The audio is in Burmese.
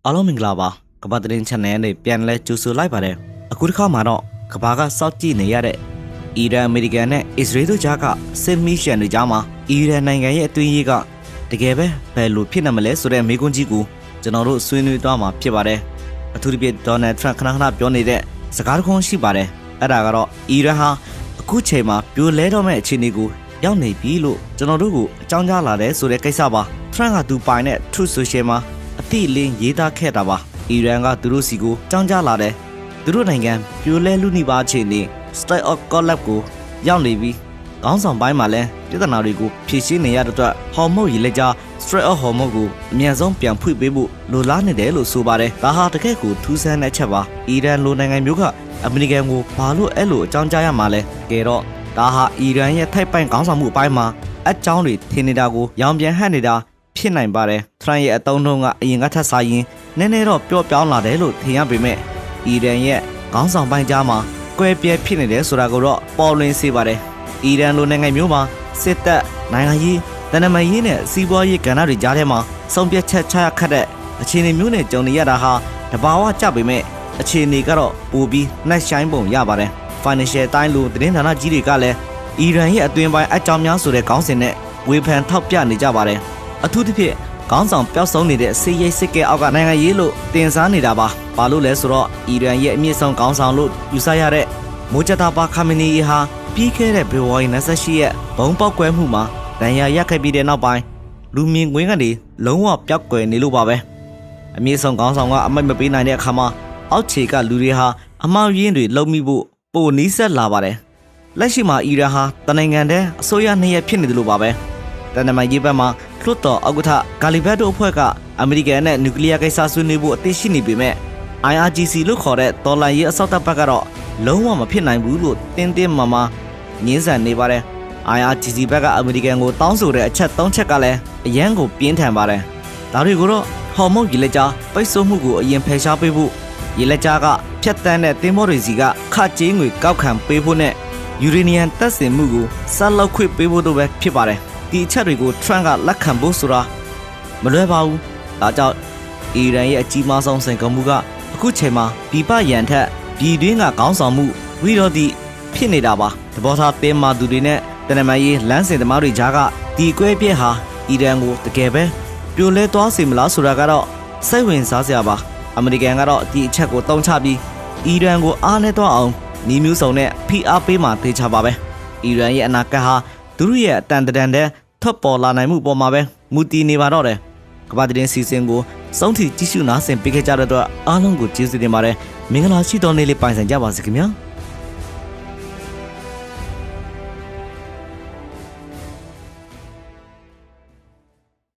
အားလုံးမင်္ဂလာပါကဘာသတင်း channel နဲ့ပြန်လဲကြိုဆိုလိုက်ပါတယ်အခုတစ်ခါမှာတော့ကဘာကစောင့်ကြည့်နေရတဲ့အီရန်အမေရိကန်နဲ့အစ္စရေးတို့ကြားကစစ်မီရှန်တွေကြားမှာအီရန်နိုင်ငံရဲ့အတွင်းရေးကတကယ်ပဲဘယ်လိုဖြစ်နေမလဲဆိုတဲ့မေးခွန်းကြီးကိုကျွန်တော်တို့ဆွေးနွေးသွားမှာဖြစ်ပါတယ်အထူးသဖြင့်ဒေါ်နယ်ထရန့်ခဏပြောနေတဲ့စကားတစ်ခုရှိပါတယ်အဲ့ဒါကတော့အီရန်ဟာအခုချိန်မှာပြိုလဲတော့မဲ့အခြေအနေကိုရောက်နေပြီလို့ကျွန်တော်တို့ကိုအကြောင်းကြားလာတယ်ဆိုတဲ့ကိစ္စပါထရန့်ကသူပိုင်တဲ့ Truth Social မှာအတိအလင်းရေးသားခဲ့တာပါအီရန်ကသူတို့စီကိုကြောင်းကြလာတယ်သူတို့နိုင်ငံပြိုလဲလူနေပါအခြေအနေ State of Collapse ကိုရောက်နေပြီးခေါင်းဆောင်ပိုင်းမှာလည်းပြဿနာတွေကိုဖြေရှင်းနေရတဲ့အတွက်ဟော်မုတ်ရေလက်ကြား Strait of Hormuz ကိုအမြန်ဆုံးပြန်ဖွင့်ပေးဖို့လိုလားနေတယ်လို့ဆိုပါတယ်ဒါဟာတကယ့်ကိုထူးဆန်းတဲ့ချက်ပါအီရန်လိုနိုင်ငံမျိုးကအမေရိကန်ကိုဘာလို့အဲ့လိုအကြောင်းကြားရမှာလဲကဲတော့ဒါဟာအီရန်ရဲ့ထိုက်ပိုင်ခေါင်းဆောင်မှုအပိုင်းမှာအကြောင်းတွေထင်နေတာကိုရောင်ပြန်ဟန့်နေတာဖြစ်နိုင်ပါတယ်ထရန့်ရဲ့အတုံးလုံးကအရင်ကထပ်စားရင်နည်းနည်းတော့ပျော့ပြောင်းလာတယ်လို့ထင်ရပေမဲ့အီရန်ရဲ့ခေါင်းဆောင်ပိုင်းကြားမှာကွဲပြဲဖြစ်နေတယ်ဆိုတာကိုတော့ပေါ်လွင်စေပါတယ်အီရန်လိုနိုင်ငံမျိုးမှာစစ်တပ်နိုင်ငံရေးတနမရေးနဲ့စီးပွားရေးကဏ္ဍတွေကြားထဲမှာဆုံးဖြတ်ချက်ချရခတ်တဲ့အခြေအနေမျိုးနဲ့ကြုံနေရတာဟာတဘာဝကျပေမဲ့အခြေအနေကတော့ပိုပြီးနှက်ဆိုင်ပုံရပါတယ် Financial တိုင်းလိုသတင်းဌာနကြီးတွေကလည်းအီရန်ရဲ့အတွင်းပိုင်းအကြောင်းများဆိုတဲ့ခေါင်းစဉ်နဲ့ဝေဖန်ထောက်ပြနေကြပါတယ်အထူးသဖြင့်ခေါင်းဆောင်ပျောက်ဆုံးနေတဲ့စစ်ရေးစစ်ကဲအောက်ကနိုင်ငံရေးလို့တင်စားနေတာပါဘာလို့လဲဆိုတော့အီရန်ရဲ့အမြင့်ဆုံးခေါင်းဆောင်လို့ယူဆရတဲ့မိုဂျတာဘာခါမနီဟာပြီးခဲ့တဲ့ဖေဖော်ဝါရီ28ရက်ဘုံပေါက်ကွဲမှုမှာဒဏ်ရာရခဲ့ပြီးတဲ့နောက်ပိုင်းလူမြင်ကွင်းကနေလုံးဝပျောက်ကွယ်နေလို့ပါပဲအမြင့်ဆုံးခေါင်းဆောင်ကအမိတ်မပေးနိုင်တဲ့အခါမှာအောက်ခြေကလူတွေဟာအမောက်ရင်းတွေလုံမိဖို့ပိုနီးစက်လာပါတယ်လက်ရှိမှာအီရန်ဟာတနိုင်ငံတည်းအစိုးရနှစ်ရပ်ဖြစ်နေတယ်လို့ပါပဲတနင်္လာရေးဘက်မှာလွှတ်တော်ဥက္ကဋ္ဌဂါလီဘတ်တို့အဖွဲ့ကအမေရိကန်နဲ့နျူကလ িয়ার ကိစ္စဆွေးနွေးဖို့အသင့်ရှိနေပေမဲ့ IRGC လို့ခေါ်တဲ့တော်လှန်ရေးအစောက်တပ်ဘက်ကတော့လုံးဝမဖြစ်နိုင်ဘူးလို့တင်းမာမာငင်းဆန်နေပါတယ် IRGC ဘက်ကအမေရိကန်ကိုတောင်းဆိုတဲ့အချက်၃ချက်ကလည်းအရန်ကိုပြင်းထန်ပါတယ်ဒါတွေကိုတော့ဟော်မုတ်ရေလက်ကြားပိတ်ဆို့မှုကိုအရင်ဖယ်ရှားပေးဖို့ရေလက်ကြားကဖြတ်တန်းတဲ့တင်းမောတွေစီကခကြေးငွေကောက်ခံပေးဖို့နဲ့ယူရေနီယံတပ်ဆင်မှုကိုဆက်လုပ်ခွင့်ပေးဖို့တို့ပဲဖြစ်ပါတယ်ဒီအချက်တွေကိုထရန့်ကလက်ခံဖို့ဆိုတာမလွယ်ပါဘူးဒါကြောင့်အီရန်ရဲ့အကြီးမားဆုံးစိန်ခေါ်မှုကအခုချိန်မှာပြည်ပရန်ထက်ပြည်တွင်းကခေါင်းဆောင်မှုဝိရောဓိဖြစ်နေတာပါသဘောထားတင်းမာသူတွေနဲ့တနမရေးလမ်းစဉ်သမားတွေကြားကဒီကွဲပြဲဟာအီရန်ကိုတကယ်ပဲပြိုလဲသွားစေမလားဆိုတာကတော့စိတ်ဝင်စားစရာပါအမေရိကန်ကတော့ဒီအချက်ကိုတုံ့ချပြီးအီရန်ကိုအားနဲ့တော့အောင်နီးမျိုးစုံနဲ့ဖိအားပေးမှသေချာပါပဲအီရန်ရဲ့အနာဂတ်ဟာသူတို့ရဲ့အတန်တန်တဲ့ထွက်ပေါ်လာနိုင်မှုပေါ်မှာပဲမူတည်နေပါတော့တယ်ကမ္ဘာသတင်းစီစဉ်ကိုစုံထိကြည့်ရှုနားဆင်ပေးခဲ့ကြတဲ့အတွက်အားလုံးကိုကျေးဇူးတင်ပါတယ်မင်္ဂလာရှိသောနေ့လေးပိုင်ဆိုင်ကြပါစေခင်ဗျာ